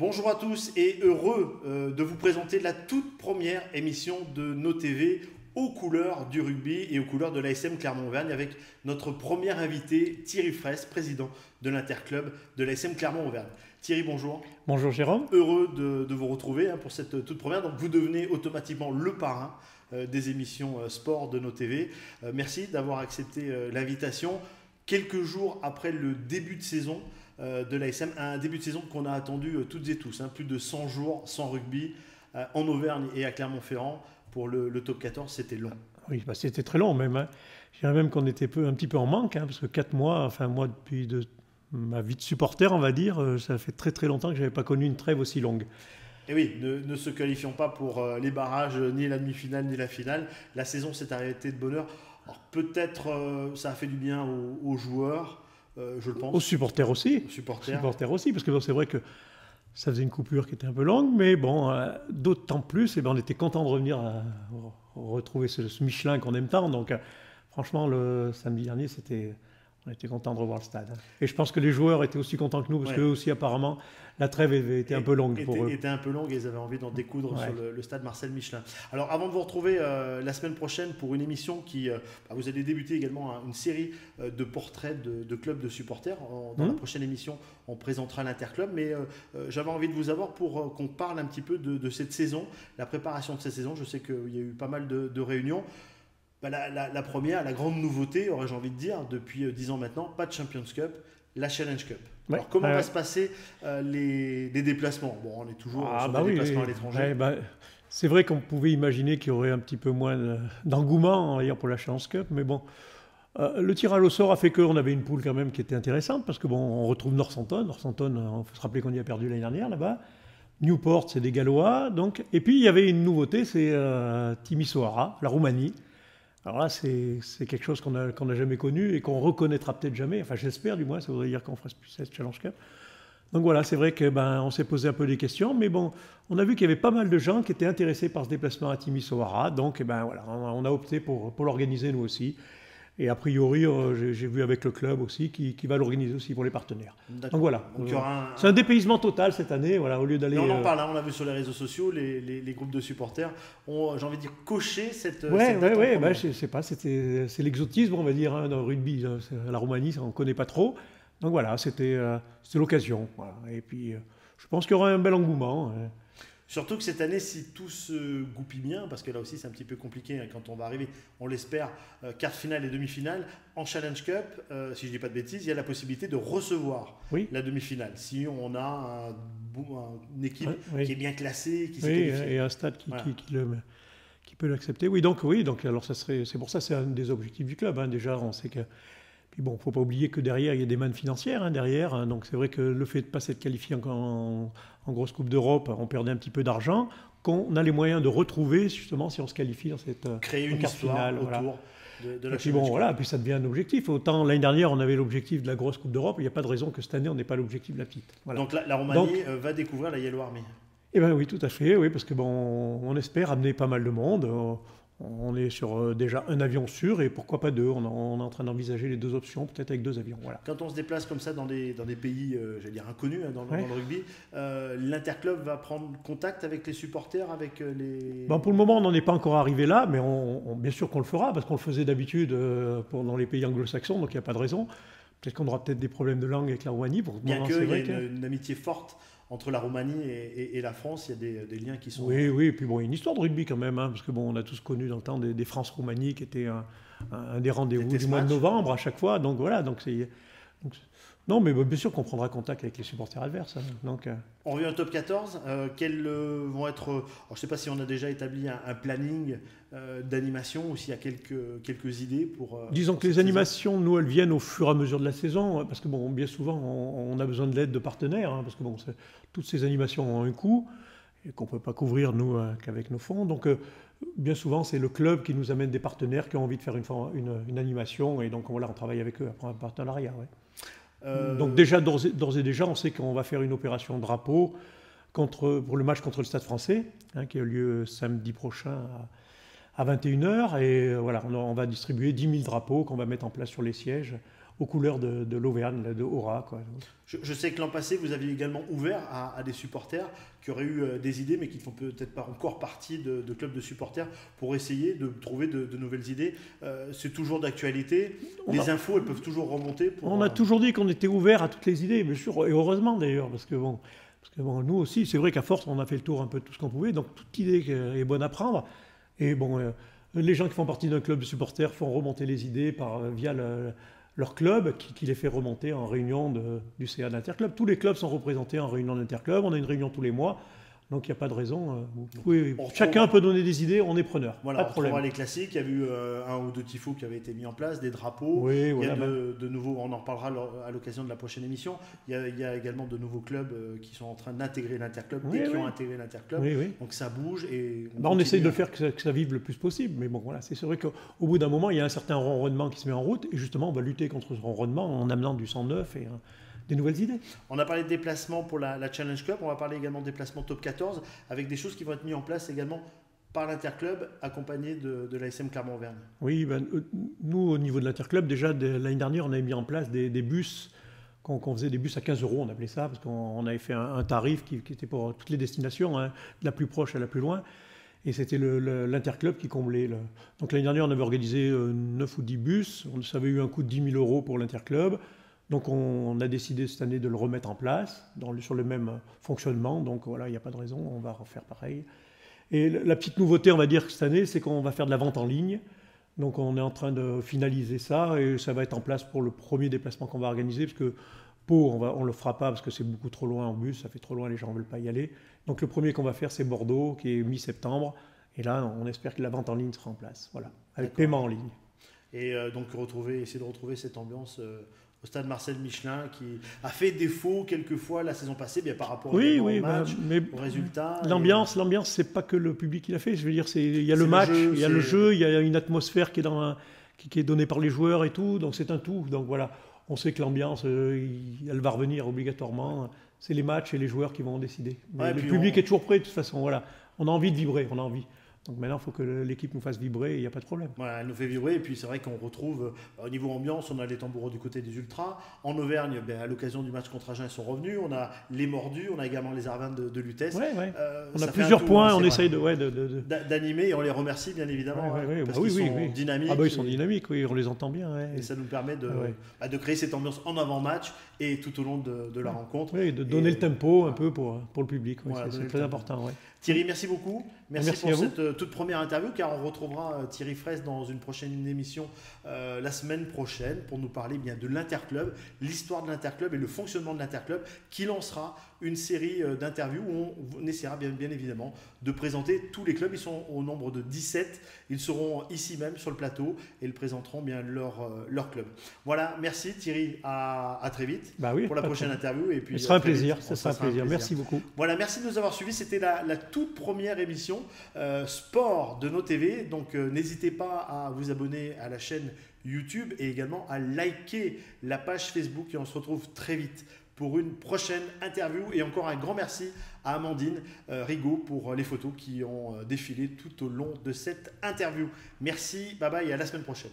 Bonjour à tous et heureux de vous présenter la toute première émission de nos TV aux couleurs du rugby et aux couleurs de l'ASM Clermont-Auvergne avec notre premier invité Thierry Fraisse, président de l'interclub de l'ASM Clermont-Auvergne. Thierry, bonjour. Bonjour Jérôme. Heureux de vous retrouver pour cette toute première. Donc vous devenez automatiquement le parrain des émissions sport de nos TV. Merci d'avoir accepté l'invitation. Quelques jours après le début de saison de l'ASM, un début de saison qu'on a attendu toutes et tous, plus de 100 jours sans rugby en Auvergne et à Clermont-Ferrand pour le top 14, c'était long. Oui, bah c'était très long même. Je dirais même qu'on était un petit peu en manque, parce que 4 mois, enfin moi depuis ma vie de supporter, on va dire, ça fait très très longtemps que je n'avais pas connu une trêve aussi longue. Et oui, ne se qualifions pas pour les barrages, ni la demi-finale, ni la finale. La saison s'est arrêtée de bonne heure. Alors peut-être ça a fait du bien aux joueurs, je le pense. Aux supporters aussi. Aux supporters. Supporters aussi, parce que bon, c'est vrai que ça faisait une coupure qui était un peu longue, mais bon, d'autant plus, on était content de revenir retrouver ce Michelin qu'on aime tant. Donc franchement, le samedi dernier, on était content de revoir le stade. Et je pense que les joueurs étaient aussi contents que nous, parce qu'eux aussi, apparemment, la trêve était un peu longue pour eux. Était un peu longue et ils avaient envie d'en découdre sur le stade Marcel Michelin. Alors, avant de vous retrouver la semaine prochaine pour une émission qui... vous allez débuter également une série de portraits de clubs de supporters. Dans la prochaine émission, on présentera l'interclub. Mais j'avais envie de vous avoir pour qu'on parle un petit peu de cette saison, la préparation de cette saison. Je sais qu'il y a eu pas mal de réunions. La première, la grande nouveauté, aurais-je envie de dire, depuis 10 ans maintenant, pas de Champions Cup, la Challenge Cup. Alors, comment va se passer les déplacements? Bon, on est toujours sur des déplacements à l'étranger. C'est vrai qu'on pouvait imaginer qu'il y aurait un petit peu moins d'engouement pour la Challenge Cup, mais bon, le tirage au sort a fait qu'on avait une poule quand même qui était intéressante, parce que bon, on retrouve Northampton. Northampton, il faut se rappeler qu'on y a perdu l'année dernière là-bas. Newport, c'est des Gallois, donc. Et puis il y avait une nouveauté, c'est Timisoara, la Roumanie. Alors là, c'est quelque chose qu'on n'a jamais connu et qu'on reconnaîtra peut-être jamais. Enfin, j'espère du moins, ça voudrait dire qu'on fasse plus cette Challenge Cup. Donc voilà, c'est vrai qu'on s'est posé un peu des questions, mais bon, on a vu qu'il y avait pas mal de gens qui étaient intéressés par ce déplacement à Timisoara. Donc voilà, on a opté pour l'organiser nous aussi. Et a priori, j'ai vu avec le club aussi qui va l'organiser aussi pour les partenaires. Donc voilà, c'est un dépaysement total cette année, voilà, au lieu d'aller... On en parle, on l'a vu sur les réseaux sociaux, les groupes de supporters ont, j'ai envie de dire, coché cette date. Je sais pas, c'est l'exotisme, on va dire, dans le rugby. La Roumanie, on ne connaît pas trop. Donc voilà, c'était l'occasion. Voilà. Et puis, je pense qu'il y aura un bel engouement. Surtout que cette année, si tout se goupille bien, parce que là aussi c'est un petit peu compliqué quand on va arriver, on l'espère, quart finale et demi-finale, en Challenge Cup, si je ne dis pas de bêtises, il y a la possibilité de recevoir la demi-finale. Si on a une équipe qui est bien classée, qui s'est qualifiée. Et un stade qui peut l'accepter. Donc alors c'est pour ça c'est un des objectifs du club. Déjà, on sait que... Puis bon, il ne faut pas oublier que derrière, il y a des mannes financières. Derrière, donc c'est vrai que le fait de ne pas s'être qualifié en grosse Coupe d'Europe, on perdait un petit peu d'argent, qu'on a les moyens de retrouver, justement, si on se qualifie dans cette créer une histoire finale, autour de la Challenge Cup. Puis ça devient un objectif. Autant l'année dernière, on avait l'objectif de la grosse Coupe d'Europe, il n'y a pas de raison que cette année, on n'ait pas l'objectif de la petite. Voilà. Donc la Roumanie va découvrir la Yellow Army. Eh bien oui, tout à fait, oui, parce que on espère amener pas mal de monde. On est sur déjà un avion sûr et pourquoi pas deux. On est en train d'envisager les deux options, peut-être avec deux avions. Voilà. Quand on se déplace comme ça dans des pays, j'allais dire inconnus dans le rugby, l'interclub va prendre contact avec les supporters, avec les... Pour le moment, on n'en est pas encore arrivé là, mais bien sûr qu'on le fera parce qu'on le faisait d'habitude dans les pays anglo-saxons, donc il n'y a pas de raison. Peut-être qu'on aura peut-être des problèmes de langue avec la Roumanie. Bien qu'il y ait une amitié forte entre la Roumanie et la France, il y a des liens qui sont... Oui, et puis il y a une histoire de rugby quand même, parce que on a tous connu dans le temps des France-Roumanie qui était un des rendez-vous du mois de novembre à chaque fois. Donc voilà, non, mais bien sûr qu'on prendra contact avec les supporters adverses. On revient au top 14. Quels vont être... Alors, je ne sais pas si on a déjà établi un planning d'animation ou s'il y a quelques idées pour... Disons que les animations, nous, elles viennent au fur et à mesure de la saison, parce que bien souvent, on a besoin de l'aide de partenaires, parce que toutes ces animations ont un coût et qu'on ne peut pas couvrir, nous, qu'avec nos fonds. Donc, bien souvent, c'est le club qui nous amène des partenaires qui ont envie de faire une animation, et donc voilà, on travaille avec eux après un partenariat. Donc déjà, d'ores et déjà, on sait qu'on va faire une opération drapeau pour le match contre le Stade Français, qui a lieu samedi prochain à 21h. Et voilà, on va distribuer 10 000 drapeaux qu'on va mettre en place sur les sièges aux couleurs de l'Auvergne, de Aura, quoi. Je sais que l'an passé, vous aviez également ouvert à des supporters qui auraient eu des idées, mais qui ne font peut-être pas encore partie de clubs de supporters, pour essayer de trouver de nouvelles idées. C'est toujours d'actualité. Les infos, elles peuvent toujours remonter. On a toujours dit qu'on était ouvert à toutes les idées, bien sûr, et heureusement d'ailleurs, parce que nous aussi, c'est vrai qu'à force, on a fait le tour un peu de tout ce qu'on pouvait, donc toute idée est bonne à prendre. Et les gens qui font partie d'un club de supporters font remonter les idées via leur club, qui les fait remonter en réunion du CA d'Interclub. Tous les clubs sont représentés en réunion d'Interclub, on a une réunion tous les mois. Donc il n'y a pas de raison. Chacun peut donner des idées, on est preneur. Voilà, pas de problème. On les classiques. Il y a eu un ou deux tifos qui avaient été mis en place, des drapeaux. Oui, il y a de nouveaux, on en reparlera à l'occasion de la prochaine émission. Il y a également de nouveaux clubs qui sont en train d'intégrer l'Interclub et qui ont intégré l'Interclub. Donc ça bouge. Et on essaye de le faire que ça vive le plus possible. Mais bon, voilà, c'est vrai qu'au bout d'un moment, il y a un certain ronronnement qui se met en route. Et justement, on va lutter contre ce ronronnement en amenant du sang neuf et des nouvelles idées. On a parlé de déplacements pour la Challenge Cup, on va parler également de déplacements top 14, avec des choses qui vont être mises en place également par l'Interclub, accompagné de l'ASM Clermont-Auvergne. Oui, nous, au niveau de l'Interclub, déjà l'année dernière, on avait mis en place des bus, qu'on faisait des bus à 15 €, on appelait ça, parce qu'on avait fait un tarif qui était pour toutes les destinations, de la plus proche à la plus loin. Et c'était l'Interclub qui comblait. Donc l'année dernière, on avait organisé 9 ou 10 bus, ça avait eu un coût de 10 000 € pour l'Interclub. Donc on a décidé cette année de le remettre en place sur le même fonctionnement. Donc voilà, il n'y a pas de raison, on va refaire pareil. Et la petite nouveauté, on va dire, cette année, c'est qu'on va faire de la vente en ligne. Donc on est en train de finaliser ça et ça va être en place pour le premier déplacement qu'on va organiser. Parce que Pau, on ne le fera pas parce que c'est beaucoup trop loin en bus, ça fait trop loin, les gens ne veulent pas y aller. Donc le premier qu'on va faire, c'est Bordeaux, qui est mi-septembre. Et là, on espère que la vente en ligne sera en place, voilà, avec paiement en ligne. Et donc essayer de retrouver cette ambiance au stade Marcel Michelin, qui a fait défaut quelquefois la saison passée, bien par rapport au match, au résultat. L'ambiance, c'est pas que le public qui l'a fait. Je veux dire, il y a le match, il y a le jeu, il y a une atmosphère qui est donnée par les joueurs et tout. Donc c'est un tout. Donc voilà, on sait que l'ambiance, elle va revenir obligatoirement. C'est les matchs et les joueurs qui vont en décider. Mais le public est toujours prêt de toute façon. Voilà, on a envie de vibrer, on a envie. Donc maintenant, il faut que l'équipe nous fasse vibrer et il n'y a pas de problème. Voilà, elle nous fait vibrer. Et puis c'est vrai qu'on retrouve, au niveau ambiance, on a les tambours du côté des Ultras. En Auvergne, à l'occasion du match contre Agen, ils sont revenus. On a les Mordus, on a également les Arvins de Lutèce. On a plusieurs points, on essaye d'animer et on les remercie bien évidemment. Parce qu'ils sont dynamiques. Ils sont dynamiques, oui, on les entend bien. Et ça nous permet de créer cette ambiance en avant-match et tout au long de la rencontre. Oui, de donner le tempo un peu pour le public. C'est très important. Thierry, merci beaucoup. Merci pour cette toute première interview, car on retrouvera Thierry Fraisse dans une prochaine émission la semaine prochaine pour nous parler bien de l'Interclub, l'histoire de l'Interclub et le fonctionnement de l'Interclub, qui lancera une série d'interviews où on essaiera bien évidemment de présenter tous les clubs. Ils sont au nombre de 17. Ils seront ici même sur le plateau et ils présenteront bien leur club. Voilà, merci Thierry, à très vite pour la prochaine interview. Et puis, ce sera un plaisir, merci beaucoup. Voilà, merci de nous avoir suivis. C'était la toute première émission sport de nos TV. Donc n'hésitez pas à vous abonner à la chaîne YouTube et également à liker la page Facebook et on se retrouve très vite pour une prochaine interview. Et encore un grand merci à Amandine Rigaud pour les photos qui ont défilé tout au long de cette interview. Merci, bye bye et à la semaine prochaine.